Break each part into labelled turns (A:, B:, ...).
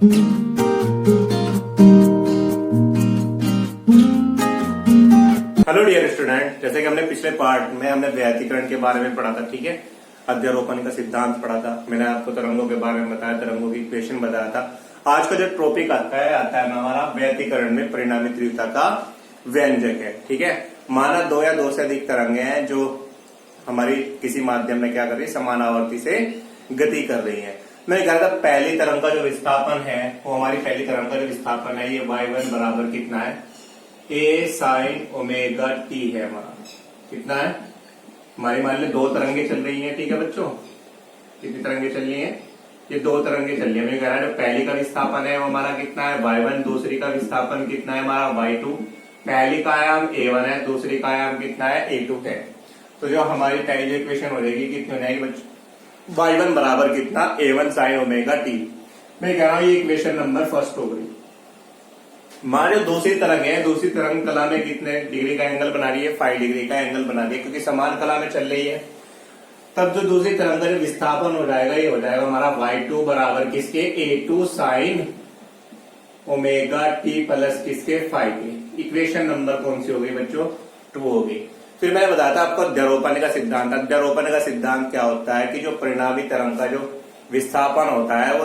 A: Hello dear student, जैसे कि हमने पिछले पार्ट में हमने व्यतिकरण के बारे में पढ़ा था, ठीक है। अध्यारोपण का सिद्धांत पढ़ा था, मैंने आपको तरंगों के बारे में बताया, तरंगों की इक्वेशन बताया था। आज का जो टॉपिक आता है हमारा व्यतिकरण में परिणामी तीव्रता का व्यंजक है, ठीक है। माना दो या दो से अधिक तरंगे हैं जो हमारी किसी माध्यम में क्या कर रही है, समान आवर्ती से गति कर रही है। मैंने कहा था पहली तरंग का जो विस्थापन है वो हमारी पहली तरंग का जो विस्थापन है ये y1 बराबर कितना है, a sin ओमेगा t है हमारा। कितना है, हमारी मान लो दो तरंगे चल रही हैं, ठीक है बच्चों। कितनी तरंगे चल रही हैं, ये दो तरंगे चल रही है। मैंने कहा जो पहली का विस्थापन है वो हमारा कितना है y1, दूसरी का विस्थापन कितना है हमारा y2। पहली का आयाम a1 है, दूसरी का आयाम कितना है a2 है। तो जो हमारी पहली जो इक्वेशन हो जाएगी कितनी हो जाएगी बच्चों, y1 बराबर कितना a1 sin ओमेगा t। मैं कह रहा हूं ये इक्वेशन नंबर फर्स्ट हो गई। मान लो दूसरी तरंग है, दूसरी तरंग कला में कितने डिग्री का एंगल बना रही है, 5 डिग्री का एंगल बना रही है, क्योंकि समान कला में चल रही है। तब जो दूसरी तरंग का जो विस्थापन हो जाएगा ये हो जाएगा हमारा y2 बराबर किसके, a2 sin omega t plus किसके, 5 के। इक्वेशन नंबर कौन सी हो गई बच्चों, 2 हो गई। फिर मैंने बताया था आपको अध्यारोपण का सिद्धांत। अध्यारोपण का सिद्धांत क्या होता है कि जो परिणामी तरंग का जो विस्थापन होता है वो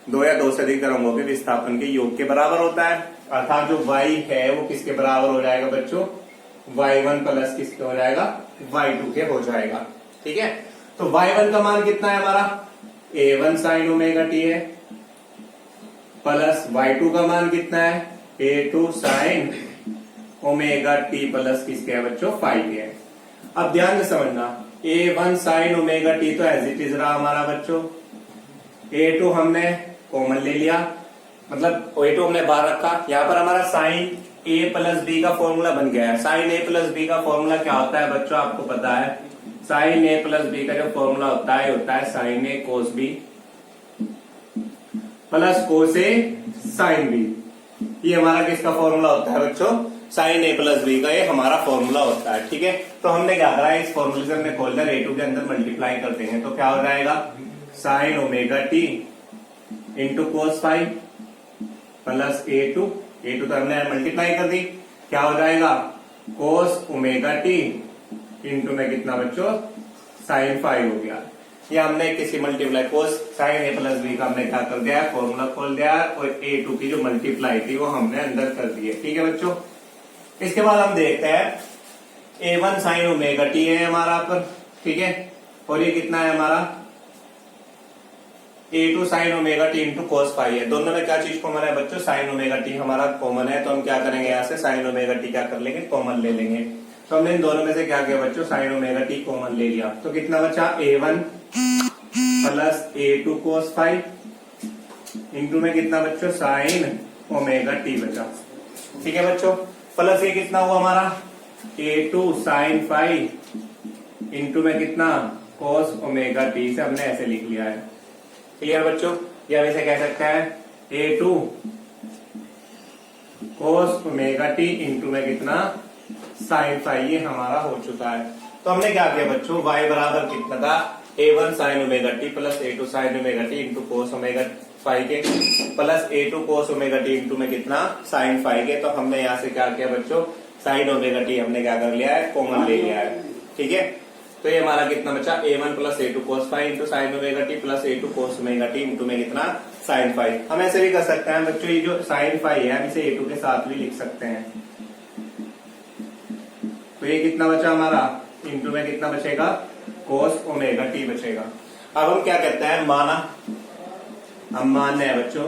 A: दो या दो से अधिक तरंगों के विस्थापन के योग के बराबर होता है। अर्थात जो y है वो किसके बराबर हो जाएगा बच्चों, y1 प्लस किसके हो जाएगा, y2 के हो जाएगा, ठीक है। तो y1 का मान कितना है हमारा, a1 sin ओमेगा t है, प्लस y2 का मान कितना है, a2 sin omega t plus किसके है बच्चों, 5 के है। अब ध्यान से समझना, a1 sin ओमेगा t तो एज इट इज रहा हमारा बच्चों, a2 हमने कॉमन ले लिया, मतलब a2 हमने बाहर रखा। यहाँ पर हमारा साइन a प्लस बी का फॉर्मूला बन गया है। साइन a प्लस बी का फॉर्मूला क्या होता है बच्चों, आपको पता है। साइन a प्लस बी का जो फॉर्मूला होता है sine a cos B plus cos a sine B. ये हमारा किसका फॉर्मूला होता है बच्चों, साइन a प्लस बी का ये हमारा फॉर्मूला होता है, ठीक है। तो हमने क्या करा है, इस फॉर्मूले से हमने खोल दिया, a2 के अंदर मल्टीप्लाई कर देंगे तो क्या हो जाएगा, sign omega T into cos 5 plus a2 तो हमने मल्टीप्लाई कर दी, क्या हो जाएगा, कोस ओमेगा टी इंटू में कितना बच्चों, साइन 5 हो गया। ये हमने किसी multiply cos sine a plus B का हमने क्या कर दिया, फॉर्मूला खोल दिया और a2 की जो मल्टीप्लाई थी वो हमने अंदर कर दी है, ठीक है बच्चों। इसके बाद हम देखते हैं a1 साइन ओमेगा टी है हमारा पर, ठीक है, और ये कितना है हमारा a2 sign omega T into cos 5 है। दोनों में क्या चीज कॉमन है बच्चों, साइन ओमेगा टी हमारा कॉमन है, तो हम क्या करेंगे, यहाँ से साइन ओमेगा टी क्या कर लेंगे, कॉमन ले लेंगे। तो हमने इन दोनों में से क्या किया बच्चों, साइन ओमेगा टी कॉमन ले लिया, तो कितना बचा, a1 प्लस a2 कोस 5 इंटू में कितना बच्चों, साइन ओमेगा टी बचा, ठीक है बच्चों। प्लस ये कितना हुआ हमारा, a2 साइन 5 इंटू में कितना, कोस ओमेगा टी, से हमने ऐसे लिख लिया है, क्लियर बच्चों। या वैसे कह सकते हैं a2 कोस ओमेगा टी इंटू में कितना, साइन 5, ये हमारा हो चुका है। तो हमने क्या किया बच्चों, y बराबर कितना था, a1 sign omega t plus a2 sign omega T into cos omega 5 के प्लस a2 कोस ओमेगा टी इंटू में कितना, साइन 5 के। तो हमने यहाँ से क्या किया बच्चों, साइन ओमेगा टी हमने क्या कर लिया है, कॉमन ले लिया है, ठीक है। तो ये हमारा कितना बचा, a1 प्लस a2 कोस 5 into sine omega t plus a2 कोस ओमेगा टी इंटू में कितना, साइन 5। हम ऐसे भी कर सकते हैं बच्चों, ये जो साइन 5 है हम इसे a2 के साथ भी लिख सकते हैं। तो ये कितना बचा हमारा, इंटू में कितना बचेगा, कोस ओमेगा टी बचेगा। अब हम क्या कहते हैं, हम मान रहे हैं बच्चों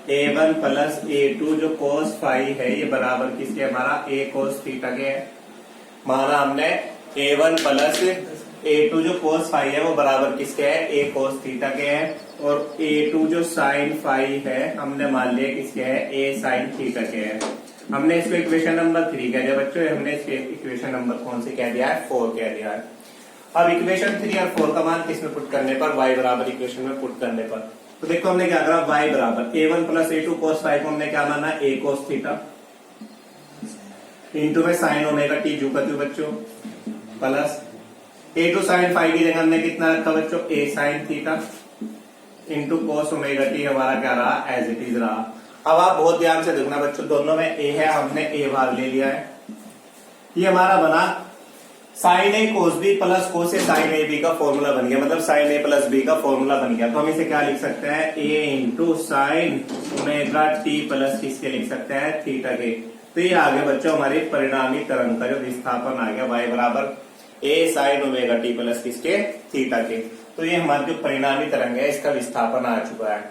A: a1 प्लस a2 जो कोस 5 है ये बराबर किसके, हमारा a कोस थीटा के है। माना हमने a1 प्लस a2 जो कोस 5 है वो बराबर किसके है, a कोस थीटा के है, और a2 जो साइन 5 है हमने मान लिया किसके है, a साइन थीटा के है। हमने इसको इक्वेशन नंबर 3 कह दिया बच्चों, हमने इसके इक्वेशन नंबर कौन से कह दिया है, 4 कह दिया है। अब इक्वेशन 3 और 4 का मान किसमें पुट करने पर, y बराबर इक्वेशन में पुट करने पर। तो देखो हमने क्या करा, y बराबर a1 प्लस a2 कोस 5 को हमने क्या माना, a कोस थीटा इंटू में साइन ओमेगा टी जू का बच्चों प्लस a2 साइन 5 की जगह हमने कितना रखा बच्चों, a sine theta into cos omega T हमारा क्या रहा, एज इट इज रहा। अब आप बहुत ध्यान से देखना बच्चों, दोनों में ए है, हमने ए भाग ले लिया है। ये हमारा बना sine A cos B plus cos A sine A B का फॉर्मूला बन गया, मतलब साइन ए प्लस बी का फॉर्मूला बन गया। तो हम इसे क्या लिख सकते हैं, A into sine omega t plus किसके लिख सकते हैं, थीटा के। तो ये आगे बच्चों हमारी परिणामी तरंग का जो विस्थापन आ गया y बराबर A sine omega t plus किसके, थीटा के। तो ये हमारी जो परिणामी तरंग है इसका विस्थापन आ चुका है।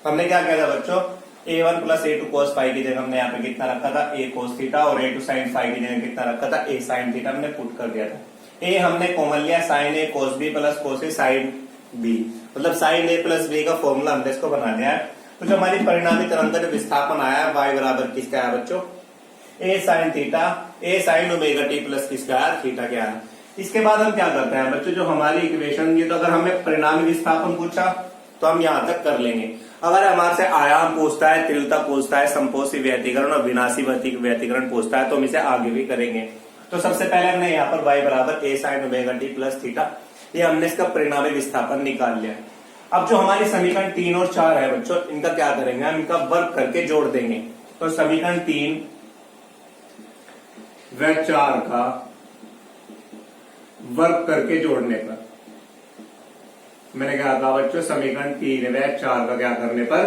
A: हमने क्या किया था बच्चों, a1 plus A two cos five की जगह हमने यहाँ पे कितना रखा था, ए कोस थीटा, और ए टू साइन फाइव की जगह कितना रखा था, ए साइन थीटा हमने पुट कर दिया था। ए हमने कॉमन लिया, sign A cos B plus cos A sine B, मतलब साइन ए प्लस बी का फॉर्मूला हमने इसको बना दिया है। तो जो हमारी परिणामी तरंग का जो विस्थापन आया है y बराबर किसका है बच्चों, ए साइन थीटा, ए साइन ओमेगा टी प्लस किसका है, थीटा क्या है। इसके बाद हम क्या करते हैं बच्चों, जो हमारी इक्वेशन, ये तो अगर हमें परिणामी विस्थापन पूछा तो हम यहां तक कर लेंगे। अगर हमारे से आयाम पूछता है, तीव्रता पूछता है, संपोषी व्यतिकरण और विनाशी व्यतिकरण पूछता है तो हम इसे आगे भी करेंगे। तो सबसे पहले हमने यहाँ पर y बराबर A sine omega t plus theta, ये हमने इसका परिणामी विस्थापन निकाल लिया। अब जो हमारी समीकरण 3 और 4 है बच्चों, इनका क्या करेंगे, हम इनका वर्ग करके जोड़ देंगे। तो समीकरण 3 व 4 का वर्ग करके जोड़ने पर, मैंने कहा था बच्चों समीकरण 3 व 4 का क्या करने पर,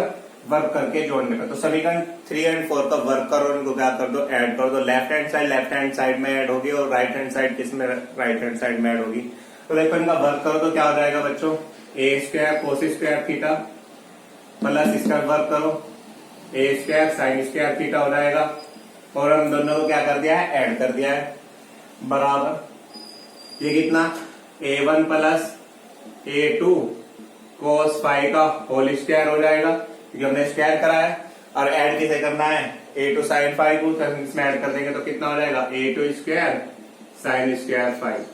A: वर्ग करके जोड़ने पर। तो समीकरण 3 और 4 का वर्ग करो, इनको क्या कर दो, ऐड कर दो। लेफ्ट हैंड साइड में ऐड होगी और राइट हैंड साइड किस में, राइट हैंड साइड में ऐड होगी। तो देखो इनका वर्ग करो तो क्या हो जाएगा बच्चों, A square cos square theta plus इसका वर्ग करो A square sine square theta हो जाएगा। और हम दोनों को क्या कर दिया है, ऐड कर दिया है, बराबर ये कितना, a1 plus a2 cos five का होल स्क्वायर हो जाएगा, क्योंकि हमने स्क्वायर करा है। और ऐड किसे करना है, a2 साइन फाइव को इसमें ऐड कर देंगे तो कितना हो जाएगा, a2 square sine square five.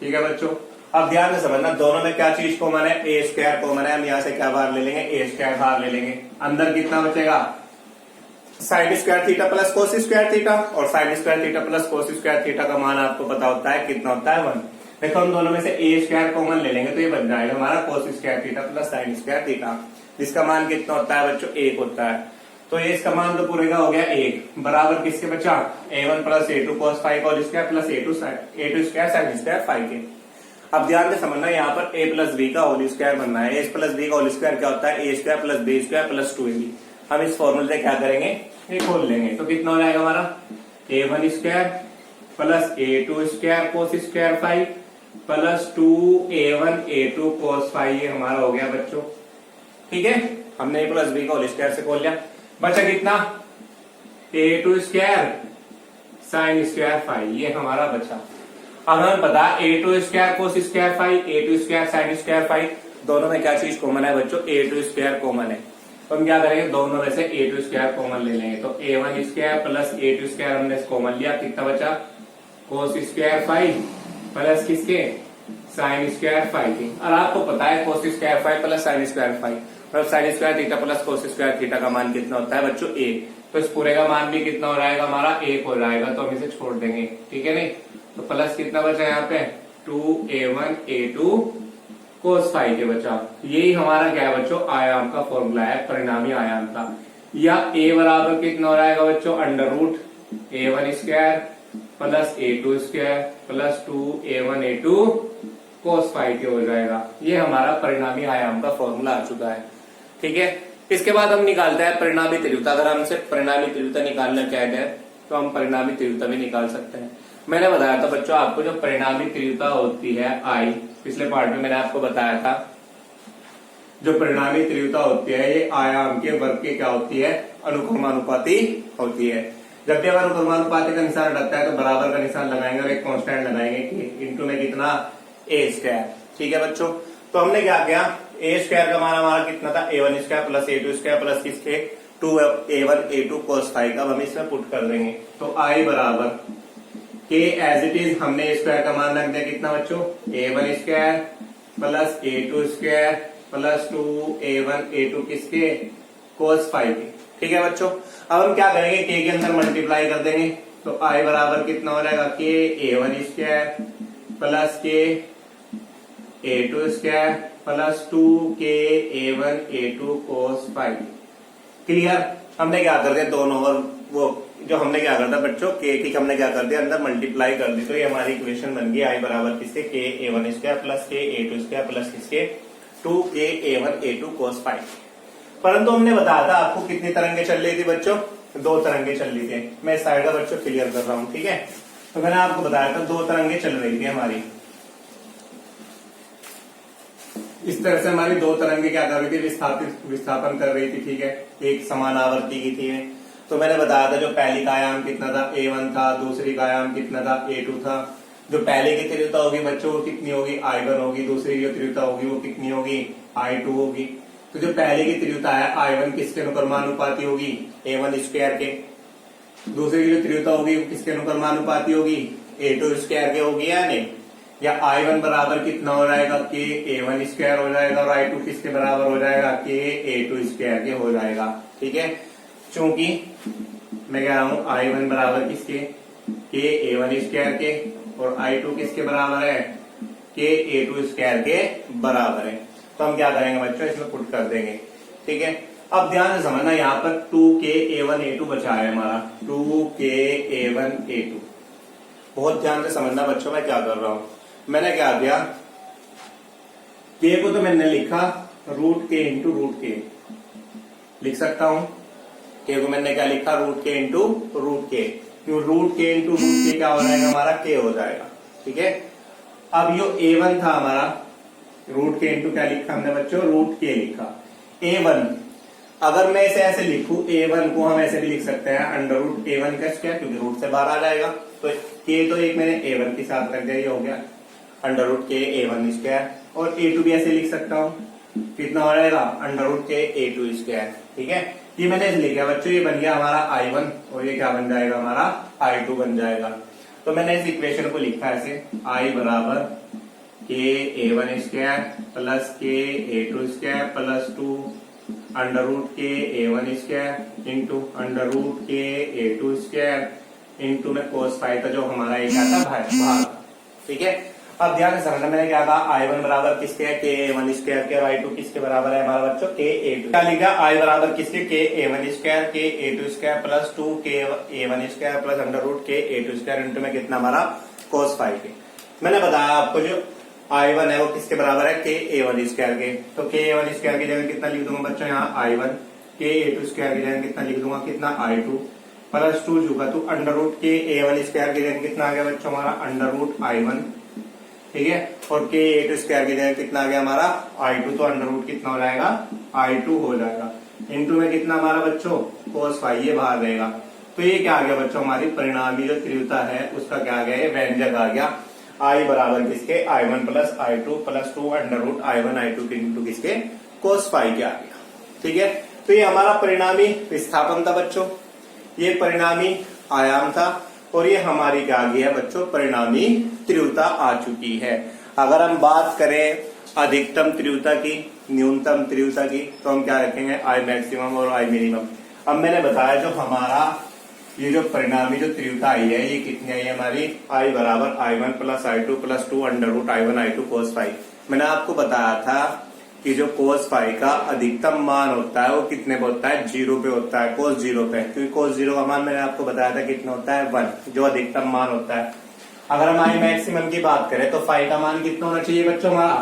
A: ठीक है बच्चों, अब ध्यान से समझना, दोनों में क्या चीज कॉमन है, ए स्क्वायर कॉमन है। हम यहाँ से क्या बाहर ले लेंगे, ए स्क्वायर बाहर ले लेंगे। अंदर कितना बचेगा, sine square theta plus cos square theta, और sine square theta plus cos square theta का मान आपको पता होता है कितना होता है, 1। देखो हम दोनों में से ए स्क्वायर कॉमन ले लेंगे तो ये बन जाएगा हमारा कोस square theta plus sine square theta, जिसका मान कितना होता है बच्चों, 1 होता है। तो ये इसका मान तो पूरे का हो गया 1, बराबर किसके बचा, a1 plus a2 cos five और square plus a2 square sine square five के। अब ध्यान से समझना, यहाँ पर a प्लस बी का होल स्क्वायर बनना है। a प्लस बी का होल स्क्वायर क्या होता है, a square plus B square plus 2ab। हम इस फॉर्मूले से क्या करेंगे, ये खोल लेंगे। तो कितना हो जाएगा हमारा, a1 square plus a2 square cos square five plus 2a1 a2 cos five, ये हमारा हो गया बच्चों। ठीक है, हमने a प्लस बी का होल स्क्वायर से खोल लिया। बचा कितना, a2 square sine square five, ये हमारा बचा। अब हमें पता a2 square cos square five, a2 square sine square five, दोनों में क्या चीज कॉमन है बच्चों, a2 स्क्वायर कॉमन है। तो हम क्या करेंगे, दोनों में से a2 स्क्वायर कॉमन ले लेंगे। तो a1 square plus a2 square हमने कॉमन लिया, कितना बचा, कोस स्क्वायर फाइव प्लस किसके, साइन स्क्वायर फाइव की। और आपको पता है cos square five plus sine square five, और sine square theta plus cos square theta का मान कितना होता है बच्चों, 1। तो इस पूरे का मान भी कितना हो जाएगा हमारा, 1 हो जाएगा। तो हम इसे छोड़ देंगे, ठीक है नहीं। तो प्लस कितना बचा यहाँ पे, 2a1 a2 कोस फाइव के बचा। यही हमारा क्या है बच्चों, आयाम का फॉर्मूला है, परिणामी आयाम का। या a बराबर कितना हो जाएगा बच्चों, under root a1 square plus a2 square plus 2a1 a2 cos five के हो जाएगा। ये हमारा परिणामी आयाम का फॉर्मूला आ चुका है। ठीक है, इसके बाद हम निकालते हैं परिणामी तीव्रता। अगर हमसे परिणामी तीव्रता निकालना चाहते हैं तो हम परिणामी तीव्रता भी निकाल सकते हैं। मैंने बताया था बच्चों आपको, जो परिणामी तीव्रता होती है आई, पिछले पार्ट में मैंने आपको बताया था, जो परिणामी तीव्रता होती है ये आयाम के वर्ग की क्या होती है, अनुक्रमानुपाती होती है। जब भी हमारा अनुक्रमानुपाती का निशान लगता है तो बराबर का निशान लगाएंगे और एक कांस्टेंट लगाएंगे कि इंटू में कितना, ए स्क्वायर। ठीक है बच्चों, तो हमने क्या किया, ए स्क्वायर का मान हमारा कितना था, a1 square plus a2 square plus किसके, 2a1 a2 कोस फाइव का हम इसमें पुट कर देंगे। तो आई बराबर के एज इट इज हमने स्क्वायर का मान रख दिया कितना बच्चों, a1 square plus a2 square plus 2a1 a2 किसके, कोस फाइव के। ठीक है बच्चों, अब हम क्या करेंगे, के के अंदर मल्टीप्लाई कर देंगे। तो आई बराबर कितना हो जाएगा, के a1 square plus K a2 square plus 2k_a1 cos phi. Clear. हमने क्या कर दिया दोनों, और वो जो हमने क्या कर दिया बच्चों k की हमने क्या कर दिया अंदर मल्टीप्लाई कर दी, तो ये हमारी इक्वेशन बन गई i बराबर किसके k_a1² प्लस k_a2² प्लस किसके 2k_a1 cos फाई। परंतु हमने बताया था आपको कितनी तरंगे चल रही थी बच्चों, 2 तरंगे चल रही थी। मैं इस साइड का बच्चों क्लियर कर रहा हूं, ठीक है। तो मैंने आपको बताया था 2 तरंगे चल रही थी हमारी, इस तरह से हमारी 2 तरंगे क्या कर रही थी, विस्थापन कर रही थी, ठीक है। एक समान आवर्ती की थी। तो मैंने बताया था जो पहली का आयाम कितना था a1 था, दूसरी का आयाम कितना था a2 था। जो पहले की तीव्रता होगी बच्चों वो कितनी होगी i1 होगी, दूसरी जो तीव्रता होगी वो कितनी होगी i2 होगी। तो जो पहले की तीव्रता है i1 किसके अनुक्रमानुपाती होगी a1² के, दूसरी की जो तीव्रता होगी वो किसके अनुक्रमानुपाती होगी a2² के होगी या नहीं। या i1 बराबर कितना हो जाएगा k_a1² हो जाएगा और i2 किसके बराबर हो जाएगा k_a2² के हो जाएगा, ठीक है। चूंकि मैं कह रहा हूं i1 बराबर किसके k_a1² के और i2 किसके बराबर है k_a2² के बराबर है। तो हम क्या करेंगे बच्चों इसमें पुट कर देंगे, ठीक है। अब ध्यान से समझना, यहाँ पर 2k_a1 बचा है हमारा 2k_a1 बहुत ध्यान से समझना बच्चों, मैं क्या कर रहा हूं। मैंने क्या किया k को तो मैंने लिखा √k इंटू √k लिख सकता हूं। k को मैंने क्या लिखा √k into √k, √k into √k क्या हो जाएगा हमारा k हो जाएगा, ठीक है। अब यो a1 था हमारा, √k इंटू क्या लिखा हमने बच्चों √k लिखा a1। अगर मैं इसे ऐसे लिखूं a1 को हम ऐसे भी लिख सकते हैं √a1 का स्क्वायर, क्योंकि रूट से बाहर आ जाएगा। तो k तो एक मैंने a1 के साथ रख दिया, ये हो गया √k_a1²। और a2 भी ऐसे लिख सकता हूं, कितना हो जाएगा √k_a2², ठीक है। ये मैंने ऐसे लिखा बच्चों, ये बन गया हमारा i1 और ये क्या बन जाएगा हमारा i2 बन जाएगा। तो मैंने इस इक्वेशन को लिखा ऐसे i बराबर k_a1² plus k_a2² plus 2 √k_a1² into √k_a2² into में cos फाई का जो हमारा एक आता भाग, ठीक है। अब ध्यान से समझना, मैंने क्या कहा i1 बराबर किसके है k_a1² के और i2 किसके बराबर है हमारा बच्चों k_a2। क्या लिखा i बराबर किसके k_a1² k_a2² plus 2k_a1² plus √k_a2² into में कितना हमारा cos फाई के। मैंने बताया आपको जो i1 है वो किसके बराबर है k_a1² के, तो k_a1² की जगह कितना लिख दूंगा बच्चों यहाँ i1, k_a2² की जगह कितना लिख दूंगा कितना i2 प्लस 2 जुगा तो √k_a1² की जगह कितना आ गया बच्चों हमारा √i1, ठीक है। और k_a2² की जगह कितना आ गया हमारा i2, तो √ कितना हो जाएगा i2 हो जाएगा इंटू में कितना हमारा बच्चों cos फाई, ये बाहर रहेगा। तो ये क्या आ गया बच्चों हमारी परिणामी जो तीव्रता है उसका क्या आ गया ये व्यंजक आ गया i बराबर किसके i1 plus i2 plus 2 √i1 i2 into किसके cos फाई के आ गया, ठीक है। तो ये हमारा परिणामी विस्थापन था बच्चों, ये परिणामी आयाम था और ये हमारी क्या आ गई है बच्चों परिणामी तीव्रता आ चुकी है। अगर हम बात करें अधिकतम तीव्रता की न्यूनतम तीव्रता की तो हम क्या रखेंगे i मैक्सिमम और i मिनिमम। अब मैंने बताया जो हमारा ये जो परिणामी जो तीव्रता आई है ये कितनी आई है हमारी i बराबर i1 plus i2 plus 2 √i1 i2 cos phi. मैंने आपको बताया था कि जो cos फाई का अधिकतम मान होता है वो कितने पे होता है 0 पे होता है, cos 0 पे, क्योंकि cos 0 का मान मैंने आपको बताया था कितना होता है 1 जो अधिकतम मान होता है। अगर हम i मैक्सिमम की बात करें तो फाई का मान कितना होना चाहिए बच्चों हमारा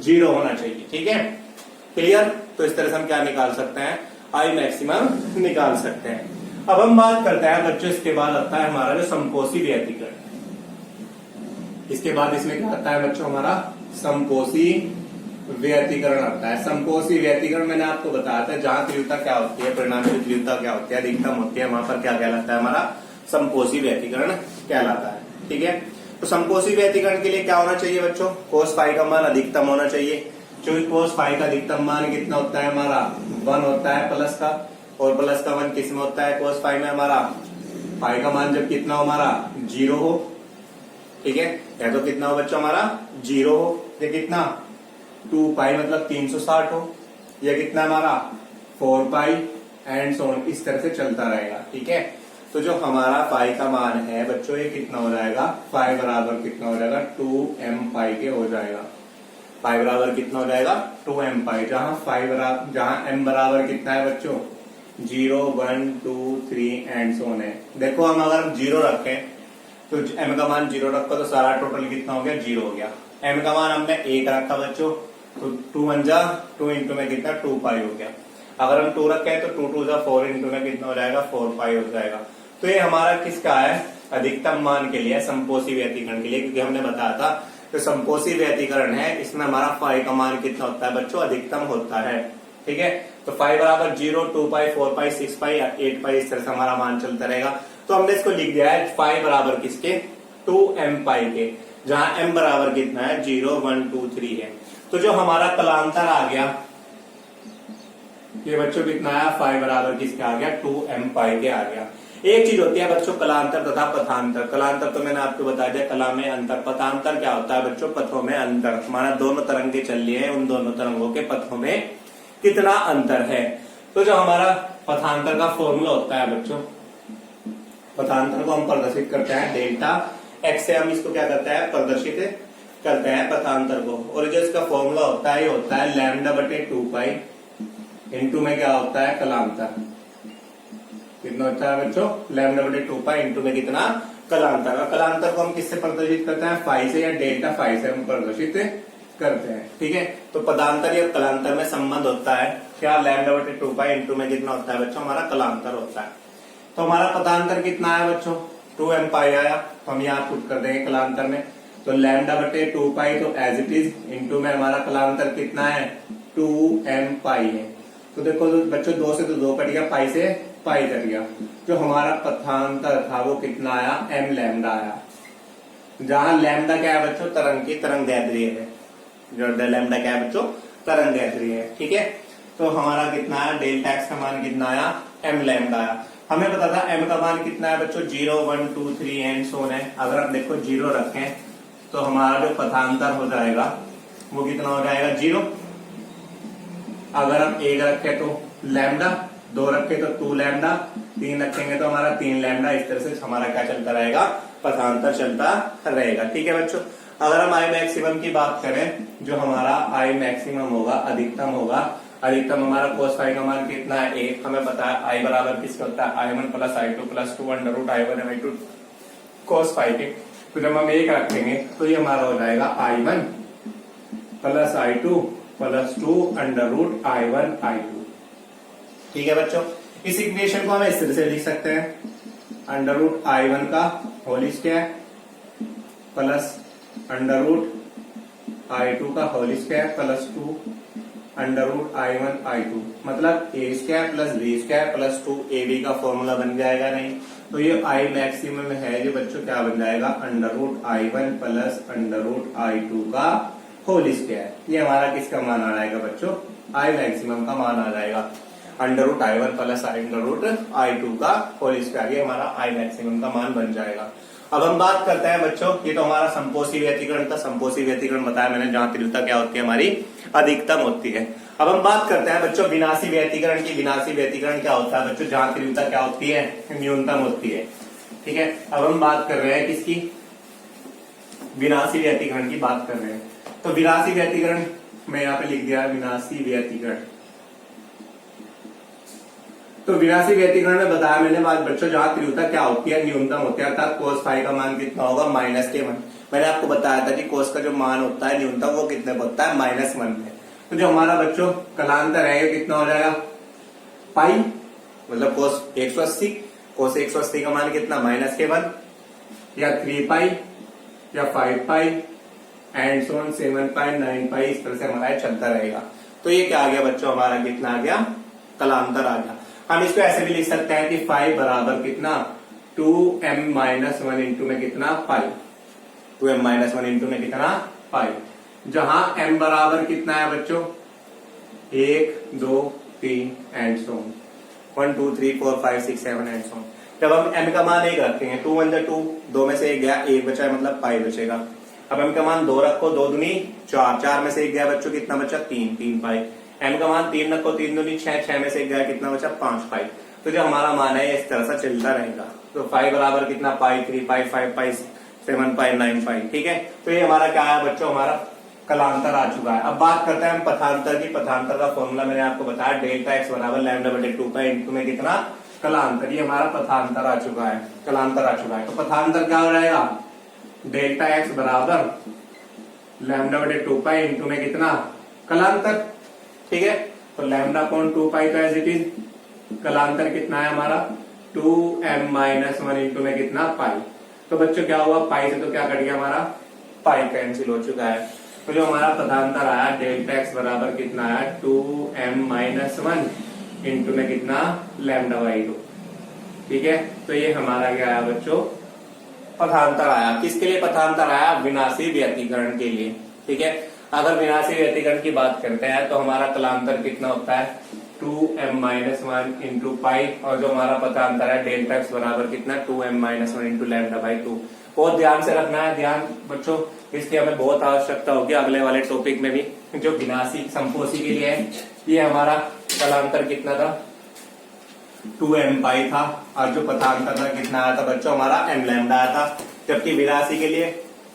A: 0 होना चाहिए, ठीक है क्लियर। तो इस तरह से हम क्या निकाल सकते हैं i मैक्सिमम निकाल सकते हैं। अब हम बात करते हैं बच्चों इसके बाद आता है हमारा जो समकोसी व्यतिकरण। इसके बाद इसमें क्या आता है बच्चों हमारा समकोसी व्यतिकरण आता है। समकोसी व्यतिकरण मैंने आपको बताया था जहां तीव्रता क्या होती है परिणामी तीव्रता क्या होती है अधिकतम होती है वहां पर क्या कहलाता है हमारा समकोसी व्यतिकरण कहलाता है, ठीक है। तो समकोसी व्यतिकरण के लिए क्या होना चाहिए बच्चों cos फाई का मान अधिकतम होना चाहिए, क्योंकि cos फाई का अधिकतम मान कितना होता है हमारा 1 होता है प्लस का, और प्लस का 1 किस में होता है cos फाई में हमारा फाई का मान जब कितना हो हमारा 0 हो, ठीक है। या तो कितना हो बच्चों हमारा 0 हो या कितना 2 पाई मतलब 360 हो या कितना हमारा 4 पाई एंड सो ऑन, इस तरह से चलता रहेगा, ठीक है। तो जो हमारा फाई का मान है बच्चों ये कितना हो जाएगा फाई बराबर कितना हो जाएगा 2m पाई के हो जाएगा। फाइव बराबर कितना हो जाएगा 2m पाई, जहां m बराबर कितना है बच्चों 0 1 2 3 एंड सो ऑन है। देखो हम अगर 0 रखें तो m का मान 0 रखो तो सारा टोटल कितना हो गया 0 हो गया। m का मान हमने 1 रखा बच्चों तो 2 1 जा 2 इंटू में कितना 2 पाई हो गया। अगर हम 2 रखे तो 2 2 जा 4 इंटू में कितना हो जाएगा 4 पाई हो जाएगा। तो ये हमारा किसका है अधिकतम मान के लिए समपोषी व्यतिकरण के लिए, क्योंकि हमने बताया था तो समपोषी व्यतिकरण है इसमें हमारा फाई का मान कितना होता है बच्चों अधिकतम होता है। ठीक है, तो फाई बराबर 0 2 पाई 4 पाई 6 पाई 8 पाई इस तरह से हमारा मान चलता रहेगा। तो हमने इसको लिख दिया है फाई बराबर किसके 2m पाई के, जहां m बराबर कितना है 0 1 2 3 है। तो जो हमारा कलांतर आ गया ये बच्चों कितना आया फाई बराबर किसके आ गया 2m पाई के आ गया। एक चीज होती है बच्चों कलांतर तथा पथांतर। कलांतर तो मैंने आपको बता दिया कला में अंतर। पथांतर क्या होता है बच्चों पथों में अंतर, माना दोनों तरंगे चल रही है उन दोनों तरंगों के पथों में कितना अंतर है। तो जो हमारा पथांतर का फॉर्मूला होता है बच्चों, पथांतर को हम प्रदर्शित करते हैं डेल्टा एक्स से, हम इसको क्या करते हैं प्रदर्शित करते हैं पथांतर को। और जो इसका फॉर्मूला होता है ये होता है लैम्डा बटे 2 पाई इंटू में क्या होता है कलांतर, कितना होता है बच्चों लैम्डा बटे 2 पाई इंटू में कितना कलांतर। और कलांतर को हम किससे प्रदर्शित करते हैं फाई से या डेल्टा फाई से हम प्रदर्शित करते हैं। ठीक है, तो पदांतर या कलांतर में संबंध होता है क्या लैम्डा बटे 2 पाई इंटू में कितना होता है बच्चों हमारा कलांतर होता है। तो हमारा पदांतर कितना है बच्चों 2m पाई आया, तो हम यहाँ पुट कर देंगे कलांतर में। तो लैम्डा बटे 2 पाई तो एज इट इज इंटू में हमारा कलांतर कितना है 2m पाई है। तो देखो बच्चों 2 से तो 2 कट गया, पाई से पाई कट गया। जो हमारा पथांतर था वो कितना आया m लैम्डा आया, जहां लैम्डा क्या है बच्चों तरंग दैर्ध्य है, जो लैम्डा क्या है बच्चों तरंग दैर्ध्य है। ठीक है, तो हमारा कितना आया डेल्टा एक्स का मान कितना आया m लैम्डा आया। हमें पता था m का मान कितना है बच्चों 0 1 2 3 एंड सो ऑन है। अगर आप देखो 0 रखें तो हमारा जो पथांतर हो जाएगा वो कितना हो जाएगा 0। अगर हम 1 रखें तो लैम्डा, 2 रखे तो 2 लैम्डा, 3 रखेंगे तो हमारा 3 लैम्डा। इस तरह से हमारा क्या चलता रहेगा पथांतर चलता रहेगा। ठीक है बच्चों, अगर हम आई मैक्सिमम की बात करें, जो हमारा आई मैक्सिमम होगा अधिकतम होगा, अधिकतम हमारा कोस फाई का मान कितना है 1। हमें पता है आई बराबर किसका होता है i1 plus i2 plus 2 under root i1 i2 cos phi के। तो जब हम 1 रखेंगे तो ये हमारा हो जाएगा i1 plus i2 plus 2 under root i1 i2। ठीक है बच्चों, इस इक्वेशन को हम इस तरह से लिख सकते हैं अंडर रूट i1 का whole square plus under root i2 का whole square plus 2 under root i1 i2, मतलब a square plus B square plus 2ab का फॉर्मूला बन जाएगा। नहीं तो ये आई मैक्सिमम है जो बच्चों क्या बन जाएगा under root i1 plus under root i2 का होल स्क्वायर। ये हमारा किसका मान आ जाएगा बच्चों आई मैक्सिमम का मान आ जाएगा under root i1 plus under root i2 का होल स्क्वायर। ये हमारा आई मैक्सिमम का मान बन जाएगा। अब हम बात करते हैं बच्चों, ये तो हमारा समपोषी व्यतिकरण था। समपोषी व्यतिकरण बताया मैंने, जहां तीव्रता क्या होती है हमारी अधिकतम होती है। अब हम बात करते हैं बच्चों विनाशी व्यतिकरण की। विनाशी व्यतिकरण क्या होता है बच्चों जहां तीव्रता क्या होती है न्यूनतम होती है। ठीक है, अब हम बात कर रहे हैं किसकी विनाशी व्यतिकरण की बात कर रहे हैं। तो विनाशी व्यतिकरण मैं यहाँ पे लिख दिया विनाशी व्यतिकरण। तो विनाशी व्यतिकरण में बताया मैंने बात बच्चों जहां तीव्रता क्या होती है न्यूनतम होती है, अर्थात कोस फाई का मान कितना होगा -1। मैंने आपको बताया था कि कोस का जो मान होता है न्यूनतम वो कितने पर होता है -1 में। तो जो हमारा बच्चों कलांतर है कितना हो जाएगा पाई, मतलब कोस 180, कोस 180 का मान कितना -1 या 3 पाई या 5 पाई एंड सो ऑन 7 पाई 9 पाई, इस तरह से हमारा चलता रहेगा। तो ये क्या आ गया बच्चों हमारा कितना आ गया कलांतर आ गया। हम इसको ऐसे भी लिख सकते हैं कि फाई बराबर कितना 2m-1 इंटू में कितना पाई, 2m-1 इंटू में कितना पाई, जहां m बराबर कितना है बच्चों 1 2 3 एंड सो 1 2 3 4 5 6 7 एंड सो। जब हम m का मान 1 रखेंगे 2 1 2, 2 में से 1 गया 1 बचा है मतलब पाई बचेगा। अब m का मान 2 रखो, 2 दूनी 4, 4 में से 1 गया बच्चों कितना बचा 3, 3 पाई। m का मान 3 रखो, 3 दूनी 6, 6 में से 1 गया कितना बचा 5 पाई। तो जो हमारा मान है इस तरह से चलता रहेगा। तो फाई बराबर कितना पाई 3 पाई 5 पाई 7 पाई 9 पाई। ठीक है, तो ये हमारा क्या है बच्चों हमारा कलांतर आ चुका है। अब बात करते हैं हम पथांतर की। पथांतर का फॉर्मूला मैंने आपको बताया, डेल्टा एक्स बराबर लैम्डा बटे 2 पाई इंटू में कितना कलांतर। ये हमारा पथांतर आ चुका है, कलांतर आ चुका है। तो पथांतर क्या हो जाएगा, डेल्टा एक्स बराबर लैम्डा बटे 2 पाई इंटू में कितना कलांतर। ठीक है, तो लैम्डा अपॉन 2 पाई तो एज इट इज, कलांतर कितना है हमारा 2m माइनस 1 इंटू में कितना पाई। तो बच्चों क्या हुआ, पाई से तो क्या कट गया हमारा, पाई कैंसिल हो चुका है। तो जो हमारा पदांतर आया डेल्टा एक्स बराबर कितना आया 2m माइनस 1 इंटू में कितना लैम्डा बाई 2। ठीक है, तो ये हमारा क्या आया बच्चों, पथांतर आया। किसके लिए पथांतर आया, विनाशी व्यतिकरण के लिए। ठीक है, अगर विनाशी व्यतिकरण की बात करते हैं तो हमारा कलांतर कितना होता है 2m माइनस 1 इंटू पाई, और जो हमारा पथांतर है डेल्टा एक्स बराबर कितना 2m minus 1 into lambda by 2। बहुत ध्यान से रखना है, ध्यान बच्चों, इसकी हमें बहुत आवश्यकता होगी अगले वाले टॉपिक में भी। जो विनाशी संपोषी के लिए है, ये हमारा कलांतर कितना था 2m पाई था, और जो पथांतर था कितना आया था बच्चों हमारा m लैम्डा आया था। जबकि विनाशी के लिए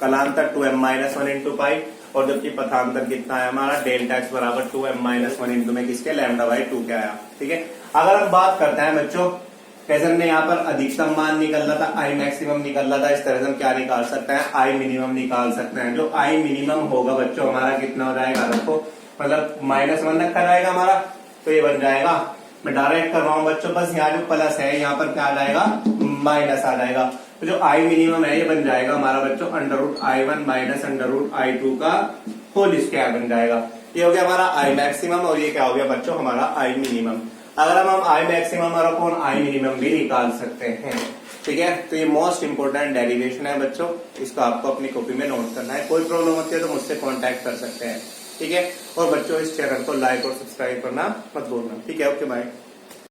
A: कलांतर 2m माइनस 1 इंटू पाई, और जबकि पथांतर कितना है हमारा डेल्टा एक्स बराबर 2m माइनस 1 इंटू में किसके लैम्डा बाई 2 के आया। ठीक है, अगर हम बात करते हैं बच्चों, जैसे हमने यहाँ पर अधिकतम मान निकल रहा था, आई मैक्सिमम निकल रहा था, इस तरह से हम क्या निकाल सकते हैं, आई मिनिमम निकाल सकते हैं। जो आई मिनिमम होगा बच्चों हमारा कितना हो जाएगा, देखो मतलब -1 रखा जाएगा हमारा, तो ये बन जाएगा, मैं डायरेक्ट कर रहा हूँ बच्चों, बस यहाँ जो प्लस है यहाँ पर क्या आ जाएगा, माइनस आ जाएगा। तो जो आई मिनिमम है ये बन जाएगा हमारा बच्चों √I1 माइनस √I2 का होल स्क्वायर बन जाएगा। ये हो गया हमारा आई मैक्सिमम, और ये क्या हो गया बच्चों हमारा आई मिनिमम। अगर हम आई मैक्सिमम और अपॉन आई मिनिमम भी निकाल सकते हैं। ठीक है, तो ये मोस्ट इंपोर्टेंट डेरिवेशन है बच्चों, इसको आपको अपनी कॉपी में नोट करना है। कोई प्रॉब्लम होती है तो मुझसे कांटेक्ट कर सकते हैं। ठीक है, और बच्चों इस चैनल को लाइक और सब्सक्राइब करना मत भूलना। ठीक है, ओके बाय।